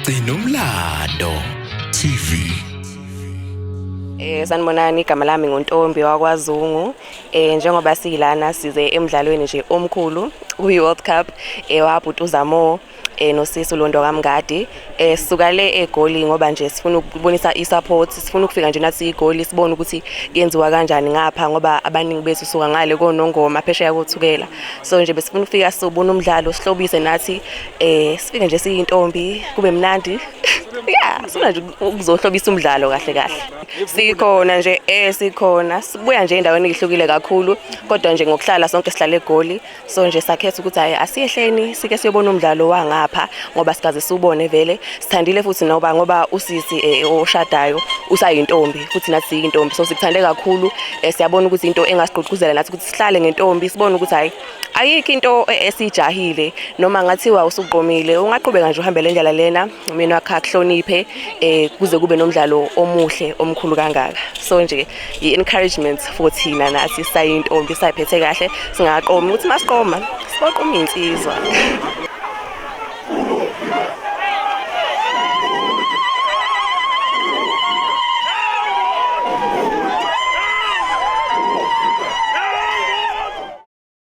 Sinomlando TV. Sanibonani, igama lami nguNtombi wakwaZungu. Njengoba silana size emidlalweni nje omkhulu kwi-World Cup wabhuta uZamo noSisi Londo kaMngadi. Sisuka le eGoli ngoba nje sifuna ukubonisa i-support, sifuna ukufika nje nathi iGoli sibone ukuthi yenziwa kanjani ngapha ngoba abaningi bethu suka ngale koNongoma phesheya kothukela. So nje besifuna ukufika sobona umdlalo sihlobise nathi sifike nje siyintombi kube mnandi. Yeah, sona nje ukuzohlobisa umdlalo kahle kahle. Sikhona nje sikhona. Sibuya nje endaweni ehlukile kakhulu kodwa nje ngokuhlala sonke sihlala eGoli. So nje sakhetha ukuthi hayi asiyehleni sike siyobona umdlalo wangapha ngoba sikaze siubone vele. Sithandile futhi ngoba uSisi oshadayo usayintombi futhi nathi siyintombi. So sikuthande kakhulu siyabona ukuthi into engasigqugquzela nathi ukuthi sihlale ngentombi sibone ukuthi hayi ayikho into esijahile noma ngathiwa usuqomile ungaqhubeka nje uhambe le ndlela lena mina wakha kuhloniphe kuze kube nomdlalo omuhle omkhulu kangaka. So nje i-encouragement for thina nathi sayintombi sayiphethe kahle singaqomi ukuthi masiqoma siqoma insizwa.